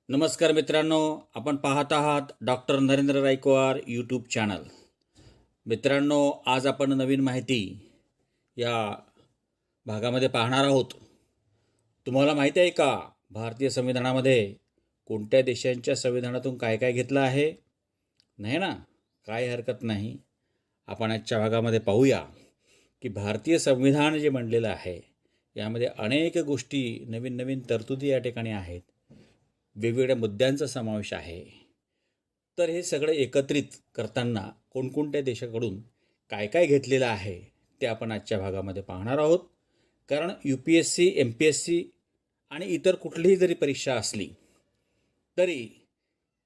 नमस्कार मित्रांनो, आपण पाहत आहात doctor Narendra Raikwar YouTube channel. मित्रांनो, आज आपण नवीन माहिती या भागामध्ये पाहणार आहोत. तुम्हाला माहिती आहे का, भारतीय संविधानामध्ये कोणत्या देशांच्या संविधानातून काय काय घेतलं आहे? नाही ना? काय हरकत नाही. आपण आजच्या भागामध्ये पाहूया की भारतीय संविधान जे म्हणलेलं आहे यामध्ये अनेक गोष्टी, नवीन नवीन तरतुदी या ठिकाणी आहेत. वेगवेगळ्या मुद्द्यांचा समावेश आहे. तर हे सगळं एकत्रित करताना कोणकोणत्या देशाकडून काय काय घेतलेलं आहे ते आपण आजच्या भागामध्ये पाहणार आहोत. कारण UPSC, MPSC आणि इतर कुठलीही जरी परीक्षा असली तरी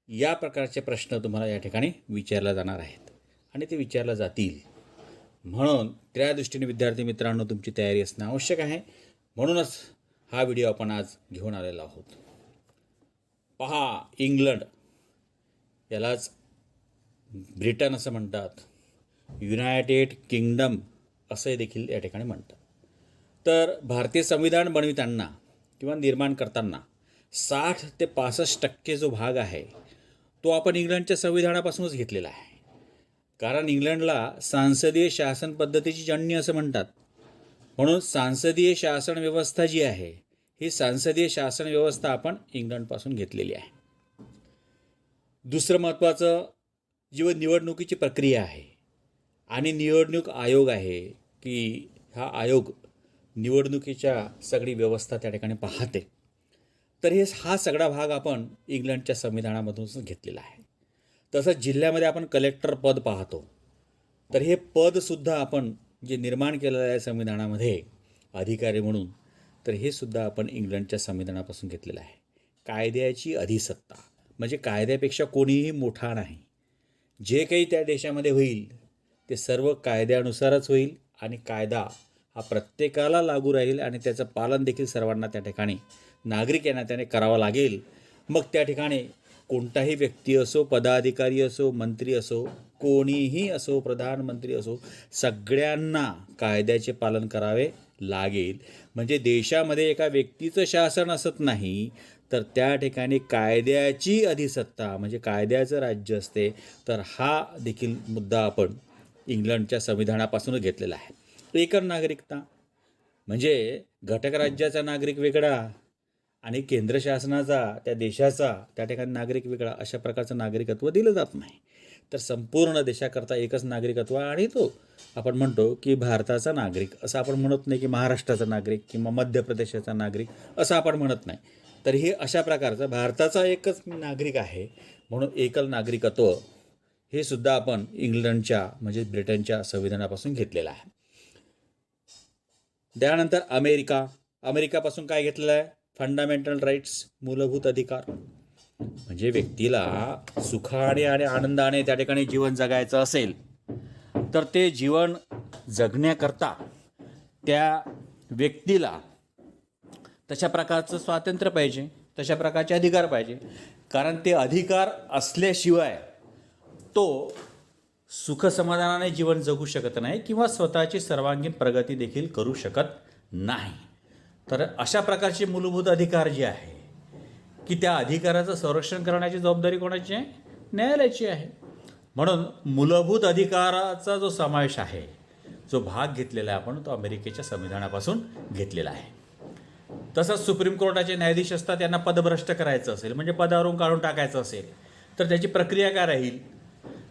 या प्रकारचे प्रश्न तुम्हाला या ठिकाणी विचारले जाणार आहेत आणि ते विचारले जातील. म्हणून त्या दृष्टीने विद्यार्थी मित्रांनो, तुमची तयारी असणं आवश्यक आहे. म्हणूनच हा व्हिडिओ आपण आज घेऊन आलेलो आहोत. पहा, इंग्लंड, यालाच ब्रिटन असं म्हणतात, युनायटेड किंगडम असंही देखील या ठिकाणी म्हणतात. तर भारतीय संविधान बनविताना किंवा निर्माण करताना 60 ते 65% जो भाग आहे तो आपण इंग्लंडच्या संविधानापासूनच घेतलेला आहे. कारण इंग्लंडला सांसदीय शासन पद्धतीची जननी असं म्हणतात. म्हणून सांसदीय शासन व्यवस्था जी आहे ही सांसदीय शासन व्यवस्था आपण इंग्लंडपासून घेतलेली आहे. दुसरं महत्त्वाचं जी निवडणुकीची प्रक्रिया आहे आणि निवडणूक आयोग आहे की हा आयोग निवडणुकीच्या सगळी व्यवस्था त्या ठिकाणी पाहते. तर हा सगळा भाग आपण इंग्लंडच्या संविधानामधूनच घेतलेला आहे. तसंच जिल्ह्यामध्ये आपण कलेक्टर पद पाहतो. तर हे पदसुद्धा आपण जे निर्माण केलेलं आहे संविधानामध्ये अधिकारी म्हणून, तर हे सुद्धा आपण इंग्लंडच्या संविधानापासून घेतलेलं आहे. कायद्याची अधिसत्ता म्हणजे कायद्यापेक्षा कोणीही मोठा नाही. जे काही त्या देशामध्ये होईल ते सर्व कायद्यानुसारच होईल आणि कायदा हा प्रत्येकाला लागू राहील आणि त्याचं पालन देखील सर्वांना त्या ठिकाणी नागरिक यांना त्याने करावं लागेल. मग त्या ठिकाणी कोणताही व्यक्ती असो, पदाधिकारी असो, मंत्री असो, कोणीही असो, प्रधानमंत्री असो, सगळ्यांना कायद्याचे पालन करावे लागेल. म्हणजे देशामध्ये एका व्यक्तीचं शासन असत नाही, तर त्या ठिकाणी कायद्याची अधिसत्ता म्हणजे कायद्याचं राज्य असते. तर हा देखील मुद्दा आपण इंग्लंडच्या संविधानापासूनच घेतलेला आहे. एकल नागरिकता म्हणजे घटक राज्याचा नागरिक वेगळा आणि केंद्र शासनाचा, त्या देशाचा त्या ठिकाणी नागरिक वेगळा, अशा प्रकारचं नागरिकत्व दिलं जात नाही. तर संपूर्ण देशाकरता एकच नागरिकत्व आणि तो आपण म्हणतो की भारताचा नागरिक असं आपण म्हणत नाही की महाराष्ट्राचा नागरिक किंवा मध्य प्रदेशाचा नागरिक असं आपण म्हणत नाही. तर हे अशा प्रकारचं भारताचा एकच नागरिक आहे म्हणून एकल नागरिकत्व हे सुद्धा आपण इंग्लंडच्या म्हणजे ब्रिटनच्या संविधानापासून घेतलेलं आहे. त्यानंतर अमेरिकापासून काय घेतलेलं आहे? फंडामेंटल राईट्स, मूलभूत अधिकार. म्हणजे व्यक्तीला सुखाने आणि आनंदाने त्या ठिकाणी जीवन जगायचं असेल तर ते जीवन जगण्याकरता त्या व्यक्तीला तशा प्रकारचं स्वातंत्र्य पाहिजे, तशा प्रकारचे अधिकार पाहिजे. कारण ते अधिकार असल्याशिवाय तो सुखसमाधानाने जीवन जगू शकत नाही किंवा स्वतःची सर्वांगीण प्रगती देखील करू शकत नाही. तर अशा प्रकारचे मूलभूत अधिकार जे आहे की त्या अधिकाराचं संरक्षण करण्याची जबाबदारी कोणाची आहे? न्यायालयाची आहे. म्हणून मूलभूत अधिकाराचा जो समावेश आहे, जो भाग घेतलेला आहे आपण, तो अमेरिकेच्या संविधानापासून घेतलेला आहे. तसंच सुप्रीम कोर्टाचे न्यायाधीश असतात, त्यांना पदभ्रष्ट करायचं असेल म्हणजे पदावरून काढून टाकायचं असेल तर त्याची प्रक्रिया काय राहील?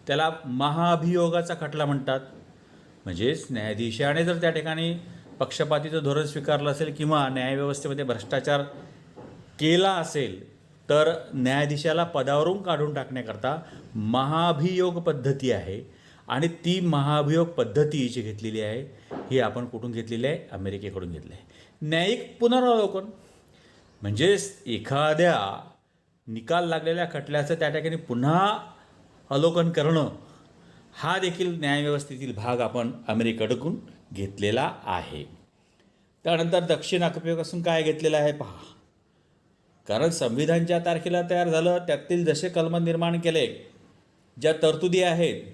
त्याला महाभियोगाचा खटला म्हणतात. म्हणजेच न्यायाधीशाने जर त्या ठिकाणी पक्षपातीचं धोरण स्वीकारलं असेल किंवा न्यायव्यवस्थेमध्ये भ्रष्टाचार केला असेल तर न्यायाधीशाला पदावरून काढून टाकण्याकरता महाभियोग पद्धती आहे. आणि ती महाभियोग पद्धती जी घेतलेली आहे ही आपण कुठून घेतलेली आहे? अमेरिकेकडून घेतली आहे. न्यायिक पुनरावलोकन म्हणजेच एखाद्या निकाल लागलेल्या खटल्याचं त्या ठिकाणी पुन्हा अवलोकन करणं, हा देखील न्यायव्यवस्थेतील भाग आपण अमेरिकेकडून घेतलेला आहे. त्यानंतर दक्षिण आफ्रिकेपासून काय घेतलेलं आहे पहा. कारण संविधान ज्या तारखेला तयार झालं त्यातील जसे कलम निर्माण केले, ज्या तरतुदी आहेत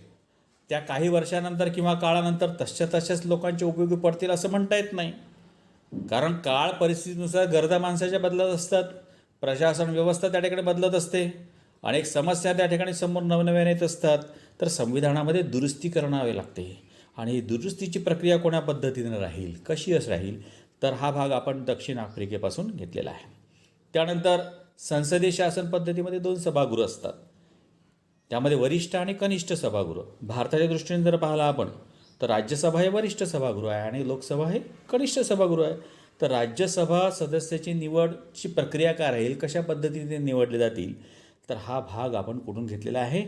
त्या काही वर्षानंतर किंवा काळानंतर तशाच लोकांच्या उपयोगी पडतील असं म्हणता येत नाही. कारण काळ परिस्थितीनुसार गरजा माणसाच्या बदलत असतात. प्रशासन व्यवस्था त्या ठिकाणी बदलत असते, अनेक समस्या त्या ठिकाणी समोर नवनव्याने येत असतात, तर संविधानामध्ये दुरुस्ती करावी लागते. आणि दुरुस्तीची प्रक्रिया कोण्या पद्धतीने राहील, कशी राहील, तर हा भाग आपण दक्षिण आफ्रिकेपासून घेतलेला आहे. त्यानंतर संसदीय शासन पद्धतीमध्ये 2 सभागृह असतात, त्यामध्ये वरिष्ठ आणि कनिष्ठ सभागृह. भारताच्या दृष्टीने जर पाहिला आपण, तर राज्यसभा हे वरिष्ठ सभागृह आहे आणि लोकसभा हे कनिष्ठ सभागृह आहे. तर राज्यसभा सदस्याची निवडची प्रक्रिया काय राहील, कशा पद्धतीने निवडले जातील, तर हा भाग आपण कुठून घेतलेला आहे,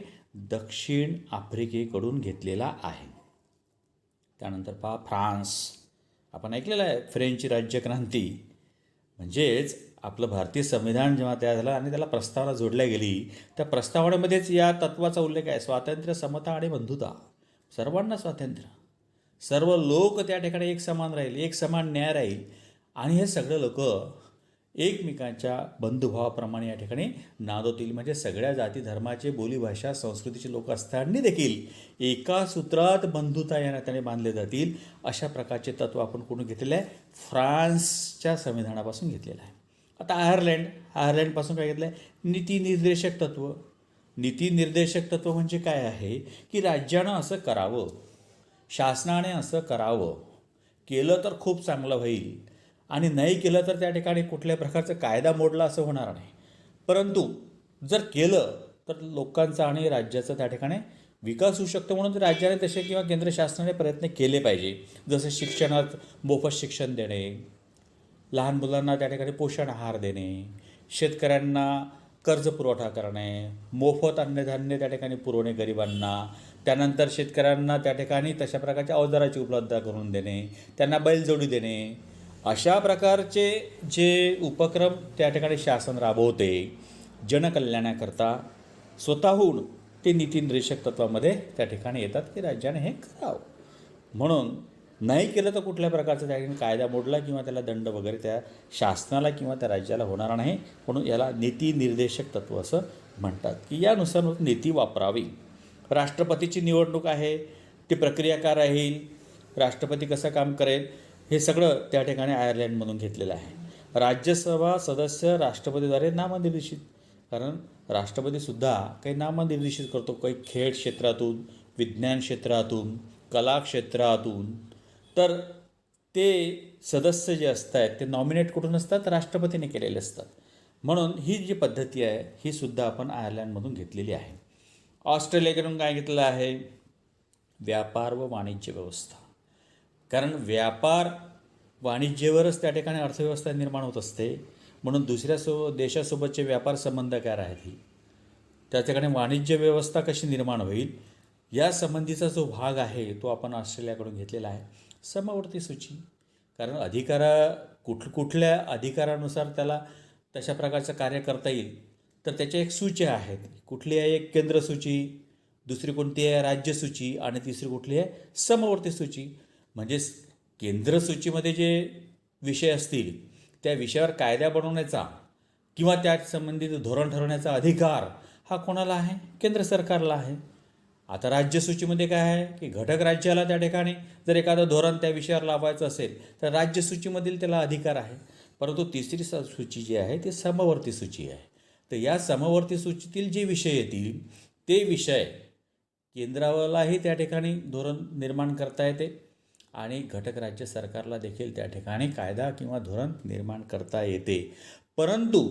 दक्षिण आफ्रिकेकडून घेतलेला आहे. त्यानंतर पहा फ्रान्स. आपण ऐकलेलं आहे फ्रेंच राज्यक्रांती, म्हणजेच आपलं भारतीय संविधान जेव्हा तयार झालं आणि त्याला प्रस्तावना जोडल्या गेली, त्या प्रस्तावनेमध्येच या तत्त्वाचा उल्लेख आहे, स्वातंत्र्य, समता आणि बंधुता. सर्वांना स्वातंत्र्य, सर्व लोक त्या ठिकाणी एक समान राहील, एक समान न्याय राहील आणि हे सगळे लोक एकमेकांच्या बंधुभावाप्रमाणे या ठिकाणी नांदवतील. म्हणजे सगळ्या जाती धर्माचे, बोलीभाषा, संस्कृतीचे लोक असताना देखील एका सूत्रात बंधुता या नात्याने बांधले जातील, अशा प्रकारचे तत्त्व आपण कुठून घेतलेलं आहे, फ्रान्सच्या संविधानापासून घेतलेलं आहे. आता आयर्लंडपासून काय घेतलं आहे, नीतिनिर्देशक तत्त्व. नीतिनिर्देशक तत्त्व म्हणजे काय आहे, की राज्यानं असं करावं, शासनाने असं करावं, केलं तर खूप चांगलं होईल आणि नाही केलं तर त्या ठिकाणी कुठल्या प्रकारचा कायदा मोडला असं होणार नाही. परंतु जर केलं तर लोकांचा आणि राज्याचा त्या ठिकाणी विकास होऊ शकतो. म्हणून राज्याने तसे किंवा केंद्र शासनाने प्रयत्न केले पाहिजे. जसं शिक्षणात मोफत शिक्षण देणे, लहान मुलांना त्या ठिकाणी पोषण आहार देणे, शेतकऱ्यांना कर्ज पुरवठा करणे, मोफत अन्नधान्य त्या ठिकाणी पुरवणे गरिबांना, त्यानंतर शेतकऱ्यांना त्या ठिकाणी तशा प्रकारच्या अवजाराची उपलब्धता करून देणे, त्यांना बैलजोडी देणे, अशा प्रकारचे जे उपक्रम त्या ठिकाणी शासन राबवते जनकल्याणाकरता, स्वतःहून ते नीतिनिर्देशक तत्वामध्ये त्या ठिकाणी येतात की राज्याने हे करावं. म्हणून नाही केलं तर कुठल्या प्रकारचा त्या ठिकाणी कायदा मोडला किंवा त्याला दंड वगैरे त्या शासनाला किंवा त्या राज्याला होणार नाही. म्हणून याला नीतिनिर्देशक तत्त्व असं म्हणतात की यानुसार नीती वापरावी. राष्ट्रपतीची निवडणूक आहे, ती प्रक्रिया काय राहील, राष्ट्रपती कसं काम करेल, हे सगळं त्या ठिकाणी आयर्लंडमधून घेतलेलं आहे. राज्यसभा सदस्य राष्ट्रपतीद्वारे नामनिर्देशित, कारण राष्ट्रपतीसुद्धा काही नामनिर्देशित करतो, काही खेळ क्षेत्रातून, विज्ञान क्षेत्रातून, कला क्षेत्रातून. तर ते सदस्य जे असतात ते नॉमिनेट कुठून असतात, राष्ट्रपतीने केलेले असतात. म्हणून ही जी पद्धती आहे ही सुद्धा आपण आयर्लंडमधून घेतलेली आहे. ऑस्ट्रेलियाकडून काय घेतलेलं आहे, व्यापार व वाणिज्य व्यवस्था. कारण व्यापार वाणिज्यावरच त्या ठिकाणी अर्थव्यवस्था निर्माण होत असते. म्हणून दुसऱ्या देशासोबतचे व्यापार संबंध काय राहतील, त्याच्याकडे वाणिज्य व्यवस्था कशी निर्माण होईल, या संबंधीचा जो भाग आहे तो आपण ऑस्ट्रेलियाकडून घेतलेला आहे. समवर्ती सूची, कारण कुठल्या अधिकारानुसार त्याला तशा प्रकारचं कार्य करता येईल, तर त्याच्या एक सूच्या आहेत. कुठली आहे, एक केंद्र सूची, दुसरी कोणती आहे राज्यसूची, आणि तिसरी कुठली आहे समवर्ती सूची. म्हणजे केंद्र सूचीमध्ये जे विषय असतील त्या विषयावर कायदा बनवण्याचा किंवा त्या संबंधित धोरण ठरवण्याचा अधिकार हा कोणाला आहे, केंद्र सरकारला आहे. आता राज्यसूचीमध्ये काय आहे की घटक राज्याला त्या ठिकाणी जर एखादं धोरण त्या विषयावर लावायचं असेल तर राज्यसूचीमधील त्याला अधिकार आहे. परंतु तिसरी सूची जी आहे ती समवर्ती सूची आहे. तर या समवर्ती सूचीतील जे विषय येतील ते विषय केंद्रालाही त्या ठिकाणी धोरण निर्माण करता येते आणि घटक राज्य सरकारला देखील त्या ठिकाणी कायदा किंवा धोरण निर्माण करता येते. परंतु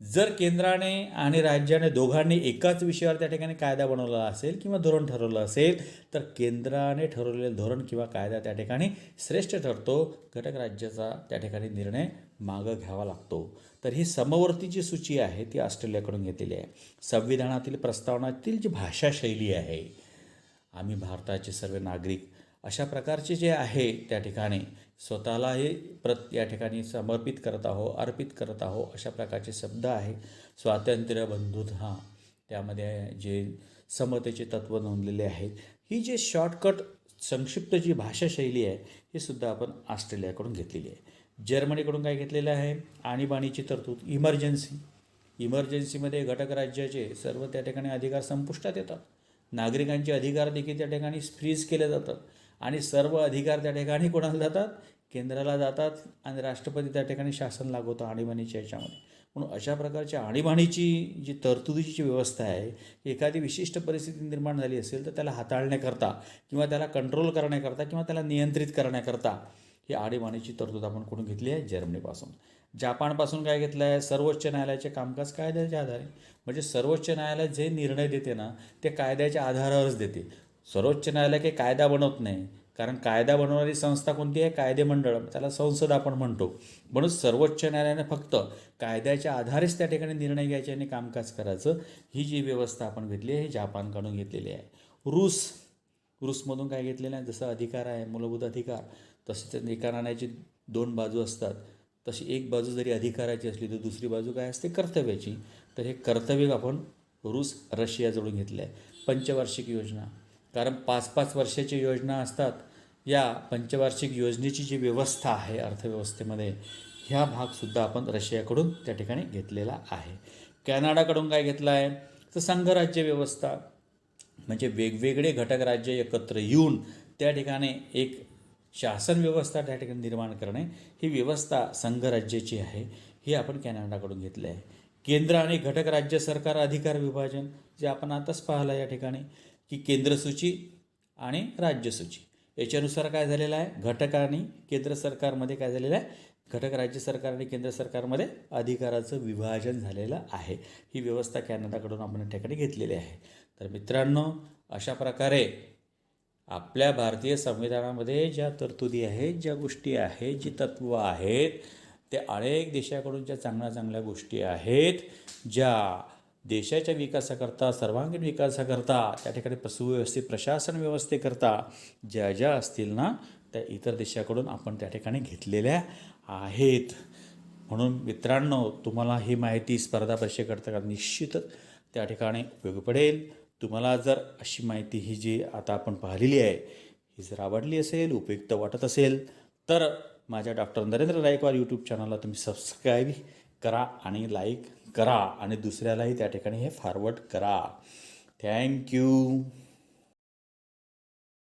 जर केंद्राने आणि राज्याने दोघांनी एकाच विषयावर त्या ठिकाणी कायदा बनवला असेल किंवा धोरण ठरवलं असेल तर केंद्राने ठरवलेलं धोरण किंवा कायदा त्या ठिकाणी श्रेष्ठ ठरतो, घटक राज्याचा त्या ठिकाणी निर्णय मागं घ्यावा लागतो. तर ही समवर्तीची सूची आहे ती ऑस्ट्रेलियाकडून घेतलेली आहे. संविधानातील प्रस्तावनातील जी भाषाशैली आहे, आम्ही भारताचे सर्व नागरिक अशा प्रकारचे जे आहे त्या ठिकाणी स्वतःला हे या ठिकाणी समर्पित करत आहो, अर्पित करत आहो, अशा प्रकारचे शब्द आहे. स्वातंत्र्य, बंधुता, त्यामध्ये जे समतेचे तत्त्व नोंदलेले आहेत. ही जे शॉर्टकट संक्षिप्त जी भाषाशैली आहे ही सुद्धा आपण ऑस्ट्रेलियाकडून घेतलेली आहे. जर्मनीकडून काय घेतलेलं आहे, आणीबाणीची तरतूद, इमर्जन्सीमध्ये घटक राज्याचे सर्व त्या ठिकाणी अधिकार संपुष्टात येतात. नागरिकांचे अधिकार देखील त्या ठिकाणी फ्रीज केले जातात आणि सर्व अधिकार त्या ठिकाणी कोणाला जातात, केंद्राला जातात आणि राष्ट्रपती त्या ठिकाणी शासन लागवतो आणीबाणीच्या याच्यामध्ये. म्हणून अशा प्रकारच्या आणीबाणीची जी तरतुदीची जी व्यवस्था आहे, एखादी विशिष्ट परिस्थिती निर्माण झाली असेल तर त्याला हाताळण्याकरता किंवा त्याला कंट्रोल करण्याकरता किंवा त्याला नियंत्रित करण्याकरता ही आणीबाणीची तरतूद आपण कुठून घेतली आहे? जर्मनीपासून. जापानपासून काय घेतलं आहे? सर्वोच्च न्यायालयाचे कामकाज कायद्याच्या आधारे. म्हणजे सर्वोच्च न्यायालय जे निर्णय देते ना ते कायद्याच्या आधारावरच देते. सर्वोच्च न्यायालय काही कायदा बनवत नाही, कारण कायदा बनवणारी संस्था कोणती आहे? कायदेमंडळ, त्याला संसद आपण म्हणतो. म्हणून सर्वोच्च न्यायालयाने फक्त कायद्याच्या आधारेच त्या ठिकाणी निर्णय घ्यायचे आणि कामकाज करायचं, ही जी व्यवस्था आपण घेतली आहे ही जापानकडून घेतलेली आहे. रूसमधून काय घेतलेलं आहे? जसं अधिकार आहे, मूलभूत अधिकार, तसेच एका नाण्याची दोन बाजू असतात. तशी एक बाजू जरी अधिकाराची असली तर दुसरी बाजू काय असते? कर्तव्याची. तर हे कर्तव्य आपण रशियाजवळून घेतलं आहे. पंचवार्षिक योजना, कारण 5-5 वर्षाची योजना असतात. या पंचवार्षिक योजनेची जी व्यवस्था आहे अर्थव्यवस्थेमध्ये, ह्या भागसुद्धा आपण रशियाकडून त्या ठिकाणी घेतलेला आहे. कॅनडाकडून काय घेतलं आहे? तर संघराज्य व्यवस्था, म्हणजे वेगवेगळे घटक राज्य एकत्र येऊन त्या ठिकाणी एक शासन व्यवस्था त्या ठिकाणी निर्माण करणे, ही व्यवस्था संघराज्याची आहे. हे आपण कॅनडाकडून घेतले आहे. केंद्र आणि घटक राज्य सरकार अधिकार विभाजन, जे आपण आताच पाहिलं या ठिकाणी, की केंद्रसूची आणि राज्यसूची याच्यानुसार काय झालेलं आहे? घटक आणि केंद्र सरकारमध्ये काय झालेलं आहे? घटक राज्य सरकार आणि केंद्र सरकारमध्ये अधिकाराचं विभाजन झालेलं आहे. ही व्यवस्था कॅनडाकडून आपण या ठिकाणी घेतलेली आहे. तर मित्रांनो, अशा प्रकारे आपल्या भारतीय संविधानामध्ये ज्या तरतुदी आहेत, ज्या गोष्टी आहेत, जी तत्त्व आहेत, ते अनेक देशाकडून ज्या चांगल्या चांगल्या गोष्टी आहेत, ज्या देशाच्या विकासाकरता, सर्वांगीण विकासाकरता, त्या ठिकाणी सुव्यवस्थित प्रशासन व्यवस्थेकरता ज्या ज्या असतील ना, त्या इतर देशाकडून आपण त्या ठिकाणी घेतलेल्या आहेत. म्हणून मित्रांनो, तुम्हाला ही माहिती स्पर्धा परीक्षेकरता निश्चितच त्या ठिकाणी उपयोगी पडेल. तुम्हाला जर अशी माहिती ही जी आता आपण पाहिलेली आहे ही जर आवडली असेल, उपयुक्त वाटत असेल, तर माझ्या डॉक्टर नरेंद्र गायकवाड यूट्यूब चॅनलला तुम्ही सबस्क्राईब करा आणि लाईक करा आणि दुसऱ्यालाही त्या ठिकाणी हे फॉरवर्ड करा. थँक्यू.